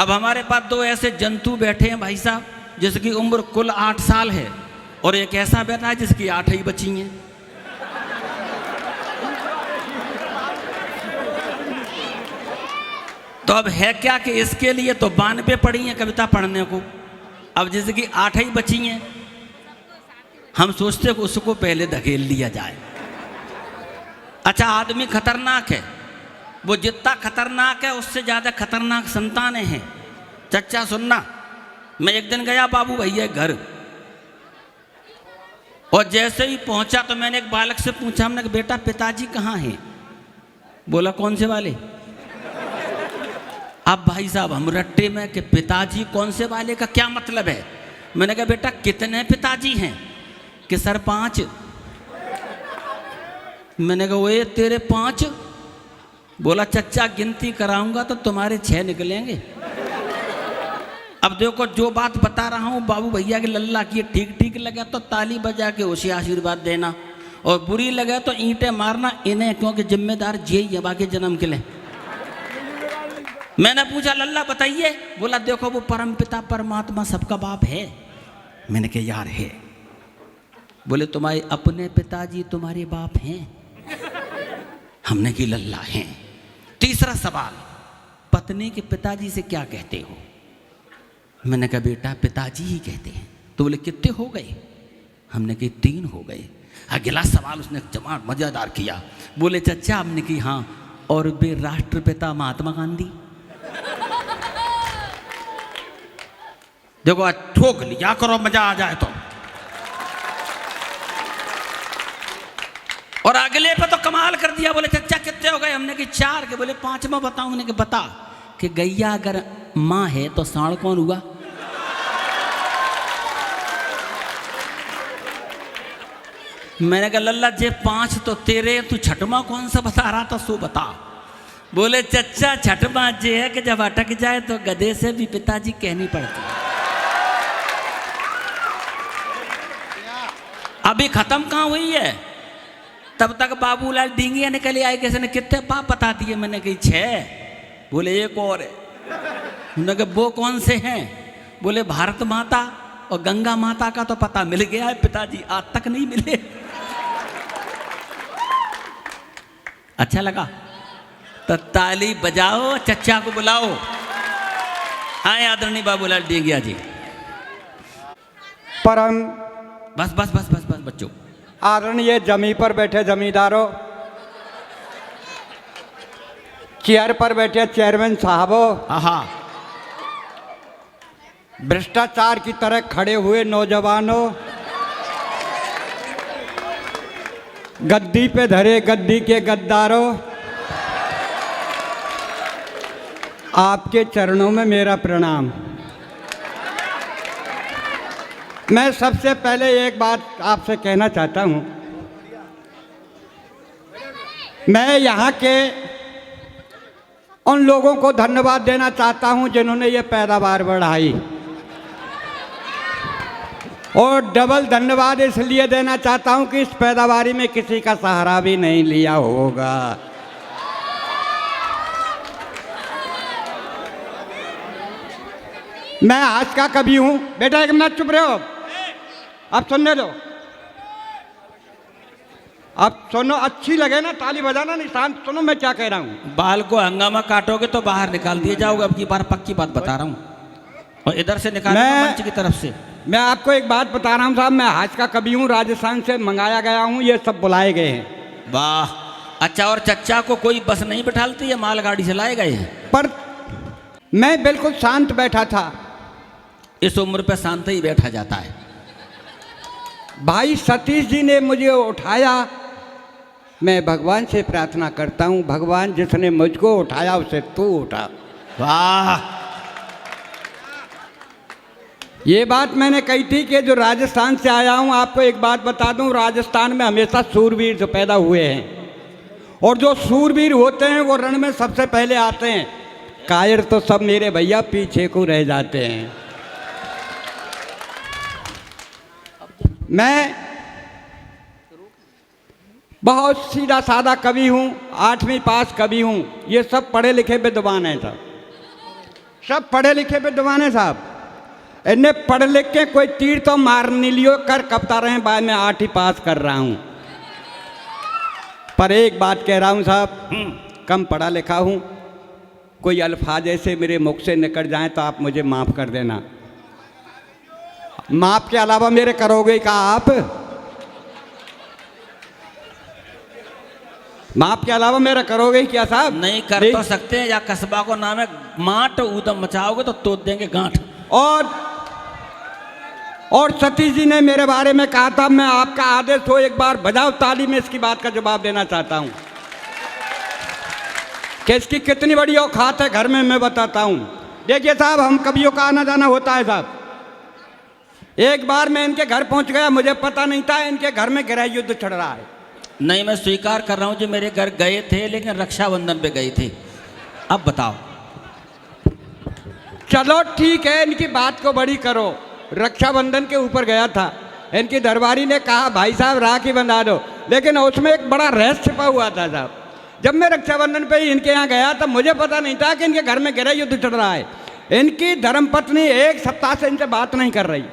अब हमारे पास दो ऐसे जंतु बैठे हैं भाई साहब, जिसकी उम्र कुल 8 साल है, और एक ऐसा बैठा है जिसकी 8 ही बची हैं। तो अब है क्या कि इसके लिए तो 92 पढ़ी हैं कविता पढ़ने को, अब जिसकी 8 ही बची हैं, हम सोचते हैं कि उसको पहले धकेल लिया जाए। अच्छा, आदमी खतरनाक है, वो जितना खतरनाक है उससे ज़्यादा खतरनाक संतानें हैं। चच्चा सुनना, मैं एक दिन गया बाबू भैया घर, और जैसे ही पहुंचा तो मैंने एक बालक से पूछा, हमने कहा बेटा पिताजी कहाँ हैं? बोला कौन से वाले? अब भाई साहब हम रट्टे में कि पिताजी कौन से वाले का क्या मतलब है? मैंने कहा बेटा कितने पिताजी हैं? कि सर 5। मैंने कहा ओए तेरे 5? बोला चच्चा गिनती कराऊंगा तो तुम्हारे 6 निकलेंगे। अब देखो जो बात बता रहा हूँ बाबू भैया के लल्ला की ठीक ठीक लगे तो ताली बजा के उसे आशीर्वाद देना, और बुरी लगे तो ईंटें मारना इन्हें, क्योंकि जिम्मेदार जे ही बाकी जन्म के लिए। मैंने पूछा लल्ला बताइए? बोला देखो वो परम पिता परमात्मा सबका बाप है। मैंने कहा यार है। बोले तुम्हारे अपने पिताजी तुम्हारे बाप हैं? हमने की लल्ला हैं। तीसरा सवाल, पत्नी के पिताजी से क्या कहते हो? मैंने कहा बेटा पिताजी ही कहते हैं। तो बोले कितने हो गए? हमने कहा 3 हो गए। अगला सवाल उसने जमा मजेदार किया, बोले चच्चा? हमने की हाँ, और वे राष्ट्रपिता महात्मा गांधी? देखो ठोक लिया करो, मजा आ जाए तो। और अगले पे तो कमाल कर दिया, बोले चच्चा कितने हो गए? हमने की 4 के। बोले 5वां बताऊं? हमने कि बता। कि गैया अगर माँ है तो सांड कौन हुआ? मैंने कहा लल्ला जे 5 तो तेरे, तू छठवां कौन सा बता रहा था सो बता। बोले चच्चा छठवां जे है कि जब अटक जाए तो गधे से भी पिताजी कहनी पड़ती है। अभी खत्म कहाँ हुई है, तब तक बाबूलाल डींगिया निकले आए, किसी ने कितने पाप बता दिए? मैंने कही 6। बोले एक और है। उन्होंने कहा वो कौन से हैं? बोले भारत माता और गंगा माता का तो पता मिल गया है, पिताजी आज तक नहीं मिले। अच्छा लगा तो ताली बजाओ, चच्चा को बुलाओ। आए आदरणीय बाबूलाल डींगिया जी। परम बस बस बस बस बस बच्चों। आदरणीय जमी पर बैठे जमींदारों, चेयर पर बैठे चेयरमैन साहबों, हाँ, भ्रष्टाचार की तरह खड़े हुए नौजवानों, गद्दी पे धरे गद्दी के गद्दारों, आपके चरणों में मेरा प्रणाम। मैं सबसे पहले एक बात आपसे कहना चाहता हूँ। मैं यहाँ के उन लोगों को धन्यवाद देना चाहता हूँ जिन्होंने ये पैदावार बढ़ाई, और डबल धन्यवाद इसलिए देना चाहता हूँ कि इस पैदावारी में किसी का सहारा भी नहीं लिया होगा। मैं आज का कवि हूँ। बेटा एक मिनट चुप रहे हो, अब सुनने दो। अब सुनो, अच्छी लगे ना ताली बजाना, नहीं शांत सुनो मैं क्या कह रहा हूँ। बाल को हंगामा काटोगे तो बाहर निकाल दिए जाओगे। अब की बार पक्की बात बता रहा हूँ, और इधर से निकालूंगा मंच की तरफ से। मैं आपको एक बात बता रहा हूँ साहब, मैं आज का कवि हूँ, राजस्थान से मंगाया गया हूँ, ये सब बुलाए गए हैं। वाह, अच्छा। और चच्चा को कोई बस नहीं बैठालती है, मालगाड़ी से लाए गए हैं? पर मैं बिल्कुल शांत बैठा था। इस उम्र पे शांत ही बैठा जाता है। भाई सतीश जी ने मुझे उठाया। मैं भगवान से प्रार्थना करता हूँ, भगवान जिसने मुझको उठाया उसे तू उठा। वाह, ये बात मैंने कही थी कि जो राजस्थान से आया हूँ, आपको एक बात बता दूँ, राजस्थान में हमेशा सूरवीर जो पैदा हुए हैं, और जो सूरवीर होते हैं वो रण में सबसे पहले आते हैं। कायर तो सब मेरे भैया पीछे को रह जाते हैं। मैं बहुत सीधा साधा कवि हूँ, 8वीं पास कवि हूँ। ये सब पढ़े लिखे विद्वान हैं सब। सब पढ़े लिखे विद्वान हैं साहब। इन्हें पढ़ लिख के कोई तीर तो मार नहीं लियो कर कपता रहे बाद में 8 ही पास कर रहा हूं। पर एक बात कह रहा हूं साहब, कम पढ़ा लिखा हूं, कोई अल्फाज ऐसे मेरे मुख से निकल जाएं तो आप मुझे माफ़ कर देना। माफ़ के अलावा मेरे करोगे क्या आप? माफ़ के अलावा मेरा करोगे क्या साहब? नहीं कर तो सकते हैं, या कस्बा को नाम है माट, ऊधम मचाओगे तो तोड़ देंगे गांठ। और सतीश जी ने मेरे बारे में कहा था, मैं आपका आदेश हो एक बार बजाओ ताली में इसकी बात का जवाब देना चाहता हूं कि इसकी कितनी बड़ी औकात है घर में, मैं बताता हूं। देखिए साहब, हम कवियों का आना जाना होता है साहब। एक बार मैं इनके घर पहुंच गया, मुझे पता नहीं था इनके घर में गृह युद्ध चढ़ रहा है। नहीं, मैं स्वीकार कर रहा हूं जो मेरे घर गए थे, लेकिन रक्षाबंधन पे गए थे। अब बताओ। चलो ठीक है, इनकी बात को बड़ी करो। रक्षाबंधन के ऊपर गया था, इनकी दरबारी ने कहा भाई साहब राखी बंधा दो, लेकिन उसमें एक बड़ा रहस्य छिपा हुआ था साहब। जब मैं रक्षाबंधन पे इनके यहाँ गया तब मुझे पता नहीं था कि इनके घर में गृह युद्ध चल रहा है। इनकी धर्मपत्नी 1 सप्ताह से इनसे बात नहीं कर रही।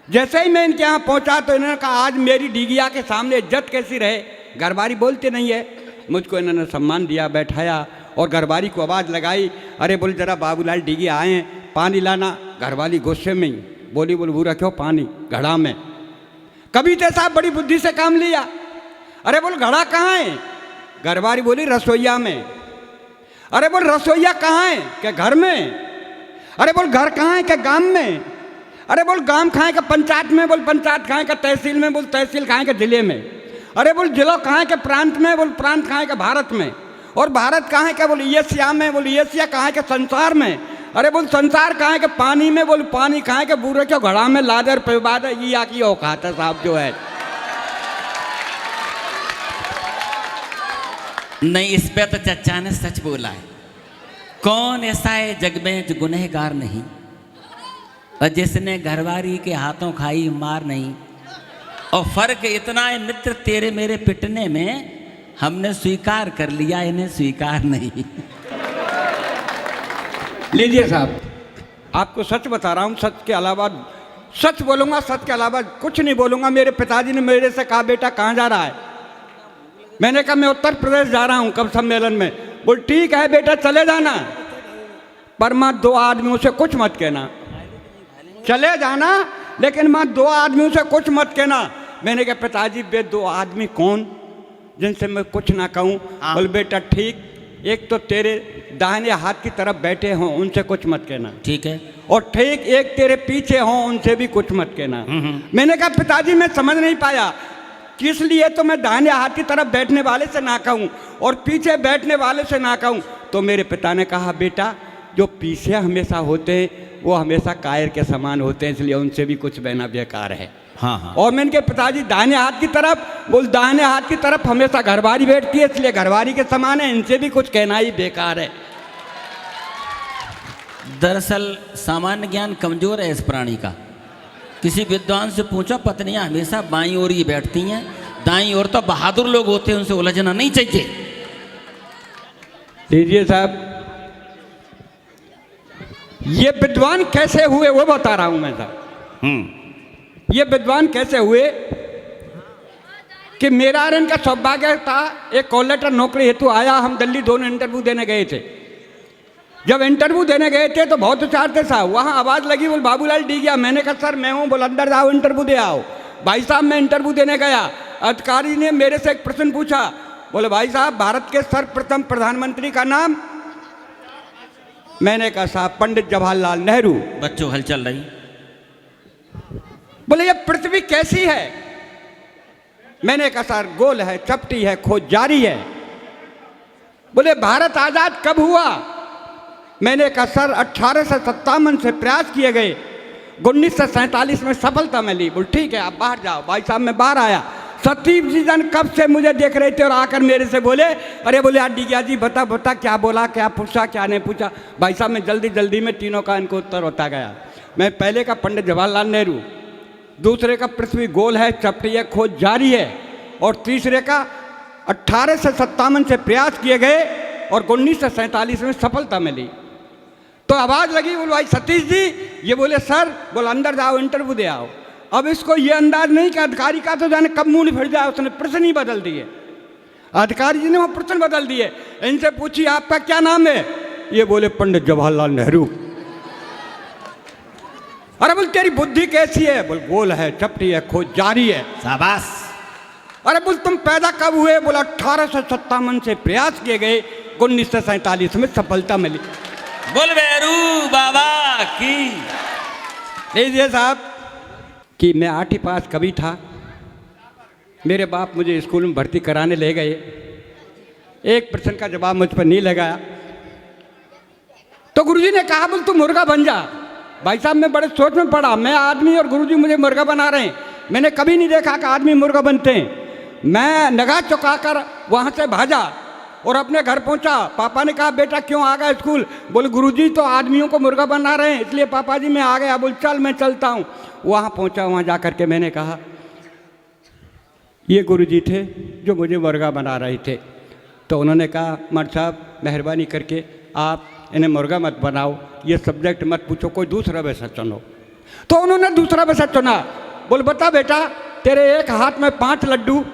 जैसे ही मैं इनके यहाँ पहुँचा तो इन्होंने कहा आज मेरी डीगिया के सामने इज्जत कैसी रहे। घरबारी बोलते नहीं है, मुझको इन्होंने सम्मान दिया, बैठाया और घरबारी को आवाज़ लगाई, अरे बोल जरा बाबूलाल डीगी आए हैं, पानी लाना। घरवाली गुस्से में ही बोली, बोल बुरा क्यों, पानी घड़ा में। कभी तो साहब बड़ी बुद्धि से काम लिया, अरे बोल घड़ा कहाँ है? घरवाली बोली रसोईया में। अरे बोल रसोईया कहाँ है? क्या घर में। अरे बोल घर कहाँ है? क्या गांव में। अरे बोल गांव कहाँ है? क्या पंचायत में। बोल पंचायत कहाँ है? क्या तहसील में। बोल तहसील कहाँ है? क्या जिले में। अरे बोल जिला कहाँ है? क्या प्रांत में। बोल प्रांत कहाँ है? क्या भारत में। और भारत कहाँ है? क्या बोल एशिया में। बोल एशिया कहाँ है? क्या संसार में। अरे बोल संसार कहाँ है? क्या पानी में। बोल पानी कहाँ है? क्या बूढ़े क्यों घड़ा में लादर पैबाद है। ये आकी औकात है साहब जो है। नहीं, इस पे तो चचा ने सच बोला है। कौन ऐसा है जग में जो गुनहगार नहीं, और जिसने घरवारी के हाथों खाई मार नहीं। और फर्क इतना है मित्र तेरे मेरे पिटने में, हमने स्वीकार कर लिया, इन्हें स्वीकार नहीं। लीजिए साहब, आपको सच बता रहा हूँ, सच के अलावा सच बोलूँगा, सच के अलावा कुछ नहीं बोलूँगा। मेरे पिताजी ने मेरे से कहा बेटा कहाँ जा रहा है। मैंने कहा मैं उत्तर प्रदेश जा रहा हूँ कब सम्मेलन में। बोल ठीक है बेटा चले जाना, पर माँ 2 आदमियों से कुछ मत कहना। चले जाना लेकिन माँ 2 आदमियों से कुछ मत कहना। मैंने कहा पिताजी वे 2 आदमी कौन जिनसे मैं कुछ ना कहूँ। बोल बेटा ठीक, एक तो तेरे दाहिने हाथ की तरफ बैठे हों उनसे कुछ मत कहना, ठीक है, और ठीक एक तेरे पीछे हों उनसे भी कुछ मत कहना। मैंने कहा पिताजी मैं समझ नहीं पाया, किस लिए तो मैं दाहिने हाथ की तरफ बैठने वाले से ना कहूँ और पीछे बैठने वाले से ना कहूँ। तो मेरे पिता ने कहा बेटा जो पीछे हमेशा होते हैं वो हमेशा कायर के समान होते हैं, इसलिए उनसे भी कुछ बहना बेकार है। हाँ हाँ। और मैंने कहा पिताजी दाहिने हाथ की तरफ। बोल दाहिने हाथ की तरफ हमेशा घरवारी बैठती है, इसलिए घरवारी के समान है, इनसे भी कुछ कहना ही बेकार है। दरअसल सामान्य ज्ञान कमजोर है इस प्राणी का। किसी विद्वान से पूछो, पत्नियां हमेशा बाईं ओर ही बैठती हैं, दाईं ओर तो बहादुर लोग होते हैं, उनसे उलझना नहीं चाहिए। लीजिए साहब, ये विद्वान कैसे हुए वो बता रहा हूं मैं साहब। ये विद्वान कैसे हुए कि मेरा और इनका सौभाग्य था, एक कॉल लेटर नौकरी हेतु आया। हम दिल्ली दोनों इंटरव्यू देने गए थे। जब इंटरव्यू देने गए थे तो बहुत होशियार थे साहब। वहाँ आवाज़ लगी, बोल बाबूलाल डी गया। मैंने कहा सर मैं हूँ। बोल अंदर जाओ इंटरव्यू दे आओ। भाई साहब मैं इंटरव्यू देने गया, अधिकारी ने मेरे से एक प्रश्न पूछा। बोले भाई साहब भारत के सर्वप्रथम प्रधानमंत्री का नाम। मैंने कहा साहब पंडित जवाहरलाल नेहरू। बच्चों हलचल रही। बोले ये पृथ्वी कैसी है। मैंने कहा सर गोल है, चपटी है, खोज जारी है। बोले भारत आजाद कब हुआ। मैंने कहा सर 1857 से प्रयास किए गए, 1947 में सफलता मिली। बोल ठीक है आप बाहर जाओ। भाई साहब मैं बाहर आया, सतीश जी जन कब से मुझे देख रहे थे और आकर मेरे से बोले अरे बोले यार डिगिया जी बता बता क्या बोला, क्या पूछा, क्या नहीं पूछा। भाई साहब मैं जल्दी जल्दी में तीनों का इनको उत्तर होता गया। मैं पहले का पंडित जवाहरलाल नेहरू, दूसरे का पृथ्वी गोल है, चपटी है, खोज जारी है, और तीसरे का 1857 से प्रयास किए गए और 1947 में सफलता मिली। तो आवाज़ लगी, बोले भाई सतीश जी, ये बोले सर, बोले अंदर जाओ इंटरव्यू दे आओ। अब इसको ये अंदाज नहीं कि अधिकारी का तो जाने कब मुंह फट जाए, उसने प्रश्न ही बदल दिए। अधिकारी जी ने वो प्रश्न बदल दिए, इनसे पूछी आपका क्या नाम है, ये बोले पंडित जवाहरलाल नेहरू। अरे बोल तेरी बुद्धि कैसी है, बोल गोल है, चपटी है, खोज जारी है। शाबाश। अरे बोल तुम पैदा कब हुए, बोला 1857 से प्रयास किए गए, 1947 में सफलता मिली। बोल भैरू बाबा की। लीजिए साहब कि मैं 8वीं पास कभी था, मेरे बाप मुझे स्कूल में भर्ती कराने ले गए, एक प्रश्न का जवाब मुझ पर नहीं लगाया, तो गुरुजी ने कहा बोल तू मुर्गा बन जा। भाई साहब मैं बड़े सोच में पड़ा, मैं आदमी और गुरुजी मुझे मुर्गा बना रहे हैं, मैंने कभी नहीं देखा कि आदमी मुर्गा बनते हैं। मैं निगाह चुकाकर वहाँ से भागा और अपने घर पहुँचा। पापा ने कहा बेटा क्यों आ गया स्कूल, बोले गुरुजी तो आदमियों को मुर्गा बना रहे हैं, इसलिए पापा जी मैं आ गया। बोल चल मैं चलता हूँ। वहाँ पहुँचा, वहाँ जा कर के मैंने कहा ये गुरुजी थे जो मुझे मुर्गा बना रहे थे। तो उन्होंने कहा मर्द साहब मेहरबानी करके आप इन्हें मुर्गा मत बनाओ, ये सब्जेक्ट मत पूछो, कोई दूसरा विषय चुनो। तो उन्होंने दूसरा विषय चुना। बोल बता बेटा तेरे एक हाथ में 5 लड्डू।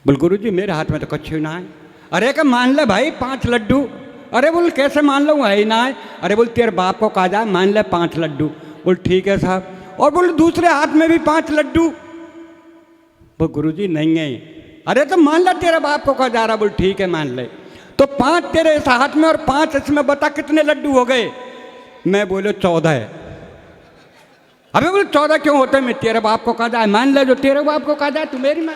बोल गुरुजी मेरे हाथ में तो कुछ ही ना है। अरे क्या मान ले भाई 5 लड्डू। अरे बोल कैसे मान लूँ, है ही ना है। अरे बोल तेरे बाप को कहा जाए मान ले 5 लड्डू। बोल ठीक है साहब। और बोल दूसरे हाथ में भी 5 लड्डू। बोल गुरुजी नहीं है। अरे तो मान ले तेरे बाप को कहा जा रहा। बोल ठीक है मान ले। तो 5 तेरे इस हाथ में और 5 इसमें, बता कितने लड्डू हो गए। मैं बोले 14। अबे बोले 14 क्यों होते, मैं तेरे बाप को कहा जाए मान ले, जो तेरे बाप को कहा जाए तू मेरी मान।